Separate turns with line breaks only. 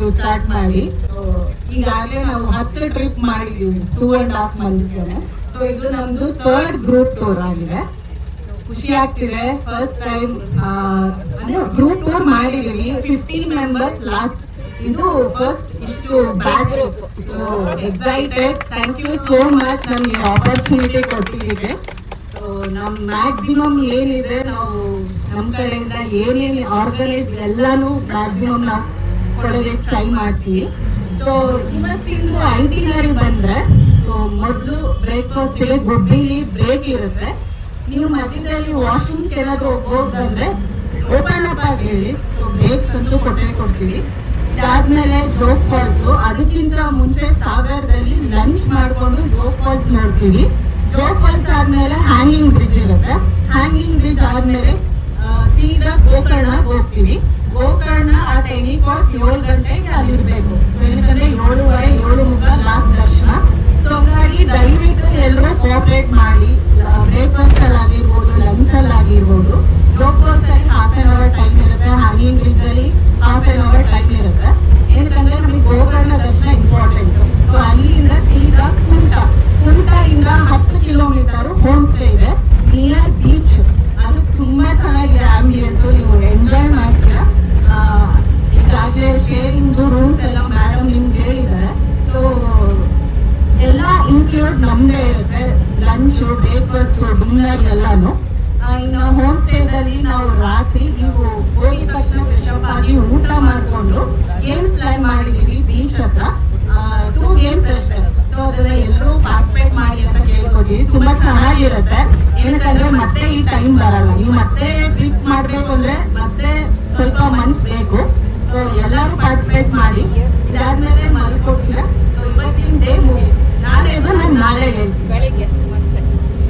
ಆಯ್ತು ಸ್ಟಾರ್ಟ್ ಮಾಡಿ. ಈಗಾಗಲೇ ನಾವು 10 ಟ್ರಿಪ್ ಮಾಡಿದೀವಿ 2.5 months. ಸೊ ಇದು ನಮ್ದು 3rd ಗ್ರೂಪ್ ಟೂರ್ ಆಗಿದೆ. ಖುಷಿ ಆಗ್ತಿದೆ. ಫಸ್ಟ್ ಟೈಮ್ ಅಂದ್ರೆ ಗ್ರೂಪ್ ಟೂರ್ ಮಾಡಿದೀವಿ. 15 members ಲಾಸ್ಟ್. ಇದು ಫಸ್ಟ್ ಇಷ್ಟು batch. Excited. Thank you so much ನಮ್ಗೆ ಆಪರ್ಚುನಿಟಿ ಕೊಟ್ಟಿದ್ದಕ್ಕೆ. ಸೊ ನಮ್ ಮ್ಯಾಕ್ಸಿಮಮ್ ಏನಿದೆ ನಾವು ನಮ್ ಕಡೆಯಿಂದ ಏನೇನು ಆರ್ಗನೈಸ್ ಎಲ್ಲಾನು ಮ್ಯಾಕ್ಸಿಮಮ್ ನಾವು ಕೊಡೋದಕ್ಕೆ ಟ್ರೈ ಮಾಡ್ತೀವಿ. ಸೊ ಇವತ್ತಿಂದು ಐಟಿನರಿ ಬಂದ್ರೆ, ಸೊ ಮೊದಲು ಬ್ರೇಕ್ಫಾಸ್ಟ್ಗೆ ಗುಬ್ಬಿಲಿ ಬ್ರೇಕ್ ಇರುತ್ತೆ. ನೀವು ಮಧ್ಯದಲ್ಲಿ ವಾಶ್ರೂಮ್ಸ್ ಏನಾದ್ರು ಹೋಗ್ಬಂದ್ರೆ ಓಪನ್ ಅಪ್ ಆಗಿ ಹೇಳಿ. ಸೊ ಬ್ರೇಕ್ಸ್ ಅಂತೂ ಕೊಡ್ತೀವಿ. ಇದಾದ್ಮೇಲೆ ಜೋಗ್ ಫಾಲ್ಸ್. ಅದಕ್ಕಿಂತ ಮುಂಚೆ ಸಾಗರದಲ್ಲಿ ಲಂಚ್ ಮಾಡ್ಕೊಂಡು ಜೋಗ್ ಫಾಲ್ಸ್ ನೋಡ್ತೀವಿ. ಜೋಗ್ ಫಾಲ್ಸ್ ಆದ್ಮೇಲೆ ಹ್ಯಾಂಗಿಂಗ್ ಬ್ರಿಡ್ಜ್ ಇರುತ್ತೆ. ಹ್ಯಾಂಗಿಂಗ್ ಬ್ರಿಡ್ಜ್ ಆದ್ಮೇಲೆ ಸೀದಾ ಗೋಕರ್ಣ ಹೋಗ್ತೀವಿ. ಗೋಕರ್ಣ ಅಟ್ ಎನಿ ಕಾಸ್ಟ್ 7 ಗಂಟೆಗೆ ಅಲ್ಲಿರ್ಬೇಕು. ಸೊ ಏನಕ್ಕಂದ್ರೆ 7:15 7:30 ಲಾಸ್ಟ್ ದರ್ಶನ. ಸೊ ಹಾಗಾಗಿ ದಯವಿಟ್ಟು ಎಲ್ಲರೂ ಕೋಆಪರೇಟ್ ಮಾಡಿ. ಬ್ರೇಕ್ಫಾಸ್ಟ್ ಅಲ್ಲಿ ಆಗಿರ್ಬೋದು, ಲಂಚ್ ಅಲ್ಲಿ ಆಗಿರ್ಬೋದು. ಜೋಗ್ ಫಾಲ್ಸ್ ಅಲ್ಲಿ ½ an hour ಟೈಮ್ ಇರುತ್ತೆ. ಹ್ಯಾಂಗಿಂಗ್ ಬ್ರಿಡ್ಜ್ ಅಲ್ಲಿ ½ an hour ಟೈಮ್ ಇರುತ್ತೆ. ಏನಕ್ಕಂದ್ರೆ ನಮಗೆ ಗೋಕರ್ಣ ದರ್ಶನ ಇಂಪಾರ್ಟೆಂಟ್. ಸೊ ಅಲ್ಲಿಂದ ಸೀದಾ ಕುಂಟದಿಂದ 10 ಕಿಲೋಮೀಟರ್ ಹೋಮ್ ಸ್ಟೇ ಇದೆ ನಿಯರ್ ಬೀಚ್. ಅದು ತುಂಬಾ ಚೆನ್ನಾಗಿದೆ ಆಂಬಿಯನ್ಸ್. ನೀವು ಎಂಜಾಯ್ ಮಾಡ್ತೀರಾ. ಈಗಾಗಲೇ ಶೇರಿಂಗ್ ರೂಮ್ಸ್ ಎಲ್ಲ ಮೇಡಮ್ ನಿಮ್ಗೆ ಹೇಳಿದ್ದಾರೆ. ಸೊ ಎಲ್ಲ ಇನ್ಕ್ಲೂಡ್ ನಮ್ದೇ ಇರುತ್ತೆ. ಲಂಚ್, ಬ್ರೇಕ್ಫಾಸ್ಟ್, ಡಿನ್ನರ್ ಎಲ್ಲಾನು. ಇನ್ನು ಹೋಮ್ ಸ್ಟೇದಲ್ಲಿ ನಾವು ರಾತ್ರಿ ನೀವು ಹೋಗಿದ ತಕ್ಷಣ ಫ್ರೆಶ್ ಅಪ್ ಆಗಿ ಊಟ ಮಾಡಿಕೊಂಡು ಗೇಮ್ಸ್ ಪ್ಲಾನ್ ಮಾಡಿದೀವಿ ಬೀಚ್ ಹತ್ರ. 2 ಗೇಮ್ಸ್ ಅಷ್ಟೇ. ಸೊ ಅದನ್ನ ಎಲ್ಲರೂ ಪಾರ್ಟಿಸಿಪೇಟ್ ಮಾಡಿ ಅಂತ ಕೇಳ್ಕೊತೀವಿ. ತುಂಬಾ ಚೆನ್ನಾಗಿರುತ್ತೆ. ಏನಕ್ಕಂದ್ರೆ ಮತ್ತೆ ಈ ಟೈಮ್ ಬರಲ್ಲ. ನೀವು ಮತ್ತೆ ಟ್ರಿಪ್ ಮಾಡ್ಬೇಕು ಅಂದ್ರೆ ಮತ್ತೆ ಸ್ವಲ್ಪ ಮನ್ಸ್ ಬೇಕು. ಸೊ ಎಲ್ಲರೂ ಪಾರ್ಟಿಸಿಪೇಟ್ ಮಾಡಿ. ಇದಾದ್ಮೇಲೆ ಮಲ್ಕೊಡ್ತೀರಾ. ಸೊ ಇವತ್ತಿನ ಡೇ ಮುಗಿ. ನಾಳೆ ನಾನು ನಾಳೆ ಹೇಳ್ತೀನಿ ಬೆಳಿಗ್ಗೆ.